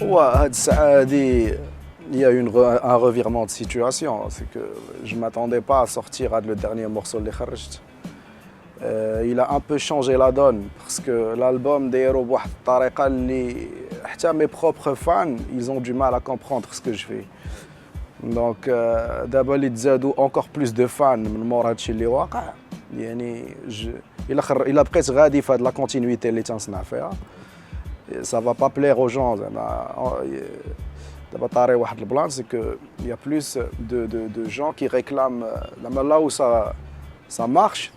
Il y a un revirement de situation. C'est que je ne m'attendais pas à sortir le dernier morceau de Kharjt. Il a un peu changé la donne parce que l'album دايرو بواحد الطريقة اللي حتى mes propres fans ils ont du mal à comprendre ce que je fais. Donc دابا اللي تزادوا encore plus de fans من مور هادشي اللي واقع يعني إلا بقيت غادي في هاد لا كونتينيتي اللي تنصنع فيها ça va pas plaire aux gens زعما دابا طاري واحد البلان سي كو il y a plus de gens qui réclament là où ça marche.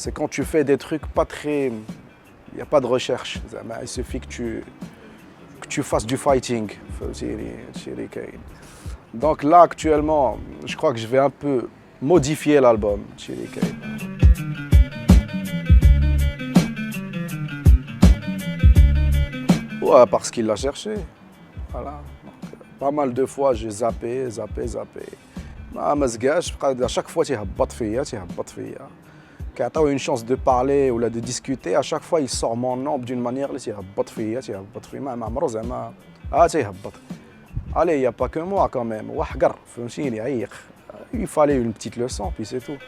C'est quand tu fais des trucs pas très... Il n'y a pas de recherche. Il suffit que tu fasses du fighting. Donc là, actuellement, je crois que je vais un peu modifier l'album. Ouais, parce qu'il l'a cherché. Voilà. Donc, pas mal de fois, j'ai zappé. À chaque fois, تيهبط فيا. Quand une chance de parler ou de discuter, à chaque fois il sort mon nom d'une manière اللي تيهبط فيا ما عمرو زعما تيهبط. Allez, il n'y a pas que moi quand même. وحقر فهمتيني عيق. Il fallait une petite leçon puis c'est tout.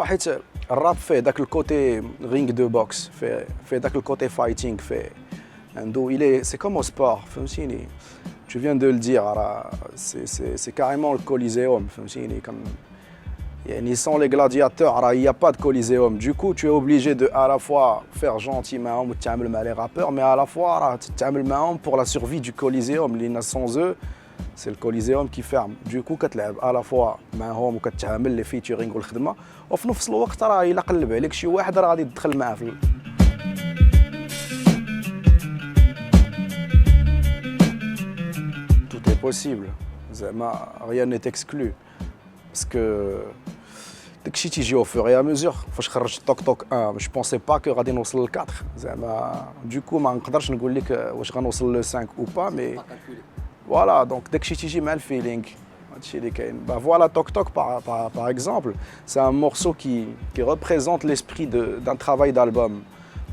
حيت الراب فيه داك الكوتي رينغ دو بوكس فيه داك الكوتي فايتينغ فيه عنده c'est comme au sport فهمتيني. Tu viens de le dire, c'est carrément le Coliseum. Sans les gladiateurs, il n'y a pas de Coliseum. Du coup, tu es obligé de à la fois faire gentiment les rappeurs, mais à la fois pour la survie du Coliseum. Sans eux, c'est le Coliseum qui ferme. Du coup, tu à la fois les featuring والخدمة وفي نفس الوقت إلا قلب عليك شي واحد غادي تدخل معاه في possible. Rien n'est exclu. Parce que داكشي تيجي au fur et à mesure. فاش خرجت توك توك 1 je pensais pas que غادي نوصل ل 4 زعما du coup ما نقدرش نقول لك واش غنوصل ل 5 ou pas mais voilà donc داكشي تيجي مع الفيلينغ هادشي اللي كاين. Voilà Tok Tok par exemple, c'est un morceau qui représente l'esprit d'un travail d'album.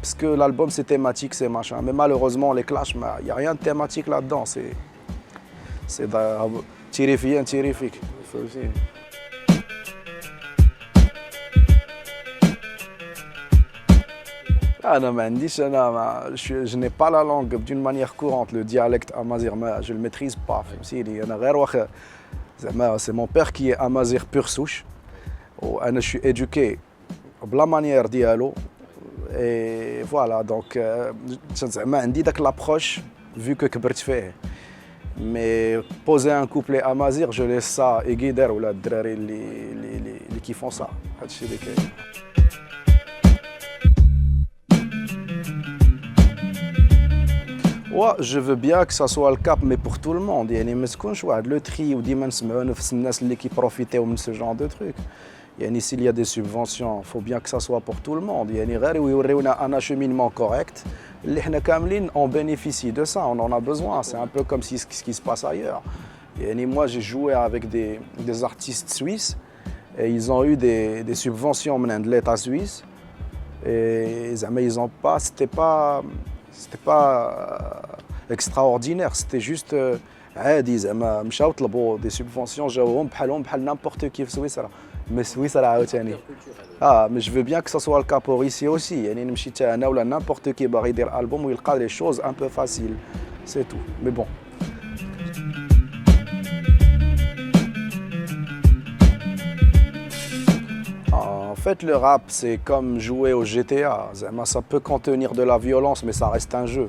Parce que l'album c'est thématique, c'est machin. Mais malheureusement les clashs, il n'y a rien de thématique là-dedans. C'est tirer fique. Je n'ai pas la langue d'une manière courante, le dialecte amazir, je ne le maîtrise pas. C'est mon père qui est amazir pure souche. Je suis éduqué de la manière dialo. Et voilà, donc j'ai l'approche vu que كبرت فيه. Mais poser un couplet amazir, je laisse ça et guider ou la drari qui font ça. Ouais, je veux bien que ça soit le cap, mais pour tout le monde. يعني ما تكونش واحد لو تري وديما نسمعوا نفس الناس اللي كيبروفيتيو من ce genre de truc. يعني s'il y a des subventions, il faut bien que ça soit pour tout le monde. يعني غير يوريونا un acheminement correct. اللي حنا كاملين on bénéficie de ça, on en a besoin. C'est un peu comme ce qui se passe ailleurs. يعني moi j'ai joué avec des artistes suisses et ils ont eu des subventions de l'État suisse. Et ils ont pas, c'était pas extraordinaire, c'était juste عادي زعما مشاو طلبوا des subventions جاوهم بحال n'importe qui في سويسرا. Mais سويسرا عاوتاني mais je veux bien que ça soit le cas pour ici aussi. يعني نمشي حتى انا ولا n'importe qui باغي يدير البوم ويلقى les choses un peu faciles, c'est tout. Mais bon. En fait, le rap, c'est comme jouer au GTA. Ça peut contenir de la violence, mais ça reste un jeu.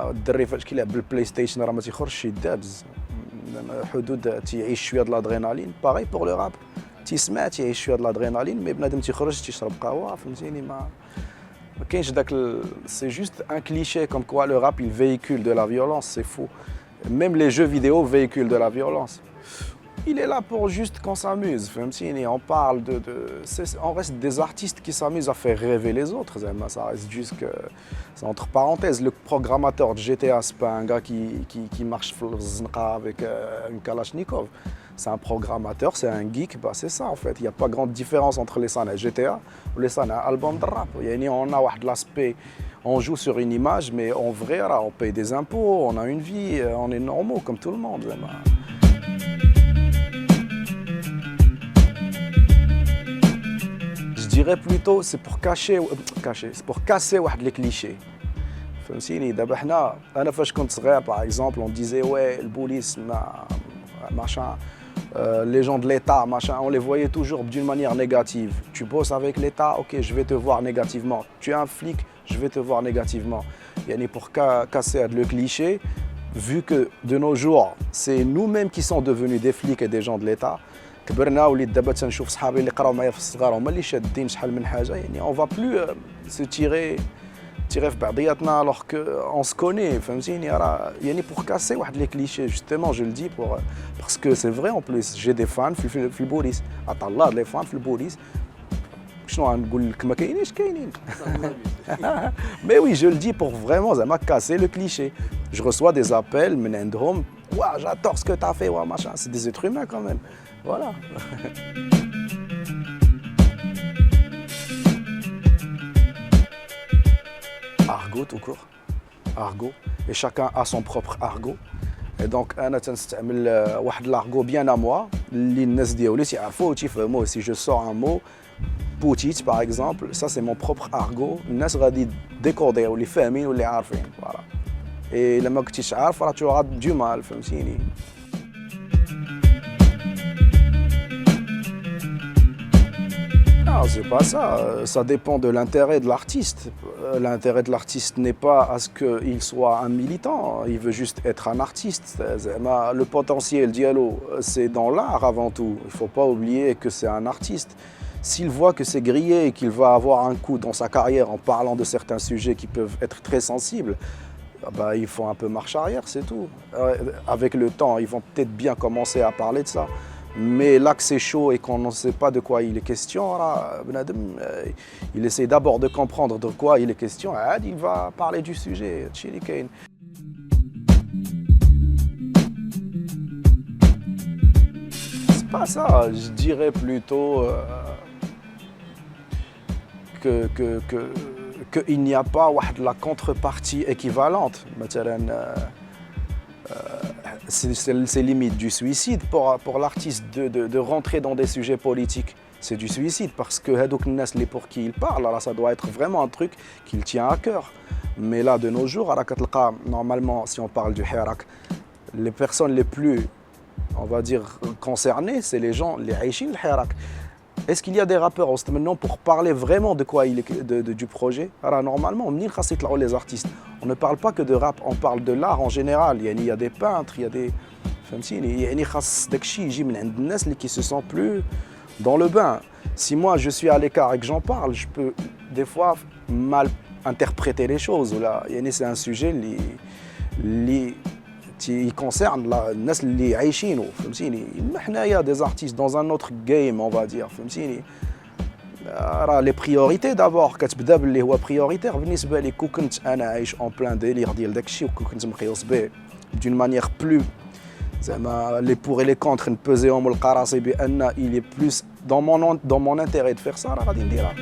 الدري فاش كيلعب بالبلاي ستيشن راه ما تيخرجش شي دابز حدود تيعيش شويه د الادرينالين. باغي بور لو راب تيسمع تيعيش شويه د الادرينالين مي بنادم تيخرج تيشرب قهوه فهمتيني ما كاينش داك سي جوست ان كليشيه كوم كوا لو راب il véhicule de la violence, c'est faux. Même les jeux vidéo véhiculent de la violence. Il est là pour juste qu'on s'amuse, on parle on reste des artistes qui s'amusent à faire rêver les autres. Ça reste juste que, c'est entre parenthèses, le programmateur de GTA, c'est pas un gars qui marche avec une Kalachnikov. c'est un programmateur, c'est un geek, bah c'est ça en fait. Il n'y a pas grande différence entre les scènes GTA ou les scènes album de rap. On a l'aspect, on joue sur une image, mais en vrai, là, on paye des impôts, on a une vie, on est normaux comme tout le monde. Je dirais plutôt, c'est pour c'est pour casser les clichés. فهمتيني دابا حنا انا فاش كنت صغير باغ اكزومبل اون ديزي وي البوليس machin les gens de l'État machin on les voyait toujours d'une manière négative. Tu bosses avec l'État, OK, je vais te voir négativement. Tu es un flic, je vais te voir négativement. يعني pour casser le cliché, vu que de nos jours, c'est nous-mêmes qui sommes devenus des flics et des gens de l'État. كبرنا وليت دابا تنشوف صحابي اللي قراو معايا في الصغار هما اللي شادين شحال من حاجه يعني on va plus se tirer في بعضياتنا alors que on se connaît فهمتيني راه يعني pour casser واحد les clichés justement je le dis parce que c'est vrai en plus j'ai des fans في البوليس عطا الله لي فان في البوليس شنو غنقول لك ما كاينينش كاينين mais oui je le dis pour vraiment زعما casser le cliché je reçois des appels من عندهم waouh j'adore ce que tu as fait waouh machin c'est des êtres humains quand même voilà. Argot tout court, argot, et chacun a son propre argot. Et donc انا تنستعمل واحد l'argot bien à moi اللي الناس ديالي تيعرفوا وتيفهموه. Si je sors un mot بوتيت par exemple, ça c'est mon propre argot. الناس غادي décoder واللي فاهمين واللي عارفين voilà. Et لما كنتيش عارف راه tu auras du mal فهمتيني. Non, c'est pas ça. Ça dépend de l'intérêt de l'artiste. L'intérêt de l'artiste n'est pas à ce qu'il soit un militant. Il veut juste être un artiste. Le potentiel dialogue, c'est dans l'art avant tout. Il ne faut pas oublier que c'est un artiste. S'il voit que c'est grillé et qu'il va avoir un coup dans sa carrière en parlant de certains sujets qui peuvent être très sensibles, bah, ils font un peu marche arrière, c'est tout. Avec le temps, ils vont peut-être bien commencer à parler de ça. Mais là que c'est chaud et qu'on ne sait pas de quoi il est question, il essaie d'abord de comprendre de quoi il est question, il va parler du sujet. C'est pas ça, je dirais plutôt qu'il n'y a pas la contrepartie équivalente. C'est limite du suicide pour l'artiste de rentrer dans des sujets politiques. C'est du suicide parce que pour qui il parle, là, ça doit être vraiment un truc qu'il tient à cœur. Mais là, de nos jours, normalement, si on parle du hirak, les personnes les plus, on va dire, concernées, c'est les gens, les haïchines, le hirak. Est-ce qu'il y a des rappeurs maintenant pour parler vraiment de quoi il est, du projet? Alors, normalement, les artistes, on ne parle pas que de rap, on parle de l'art en général. Il y a des peintres, il y a des... qui se sentent plus dans le bain. Si moi je suis à l'écart et que j'en parle, je peux des fois mal interpréter les choses. C'est un sujet qui concerne الناس اللي عايشينه فهمتيني. حنايا des artistes dans un autre game on va dire فهمتيني. راه لي بريوريتي دابور كتبدا باللي هو بريوريتير بالنسبه لي. كون كنت انا عايش اون بلان ديلير ديال داكشي وكون كنت مقيوس به d'une manière plus زعما les pour et les contre نبوزيهم القراصي بان il est plus dans mon intérêt de faire ça راه غادي نديرها.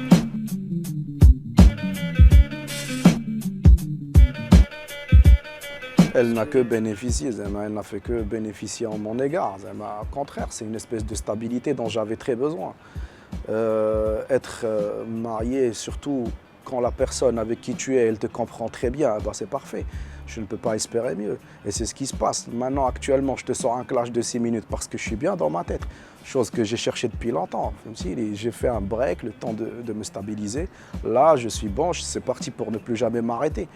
Elle n'a que bénéficié, elle n'a fait que bénéficier en mon égard. Au contraire, c'est une espèce de stabilité dont j'avais très besoin. Être marié, surtout quand la personne avec qui tu es, elle te comprend très bien, bah c'est parfait. Je ne peux pas espérer mieux. Et c'est ce qui se passe. Maintenant, actuellement, je te sors un clash de 6 minutes parce que je suis bien dans ma tête. Chose que j'ai cherchée depuis longtemps. J'ai fait un break, le temps de me stabiliser. Là, je suis bon, c'est parti pour ne plus jamais m'arrêter.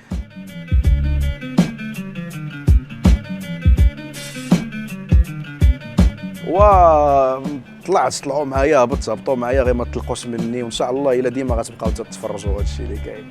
طلعوا معايا هبطوا معايا غير ما تلقوش مني وان شاء الله الا ديما غتبقاو تتفرجوا هذا الشيء اللي كاين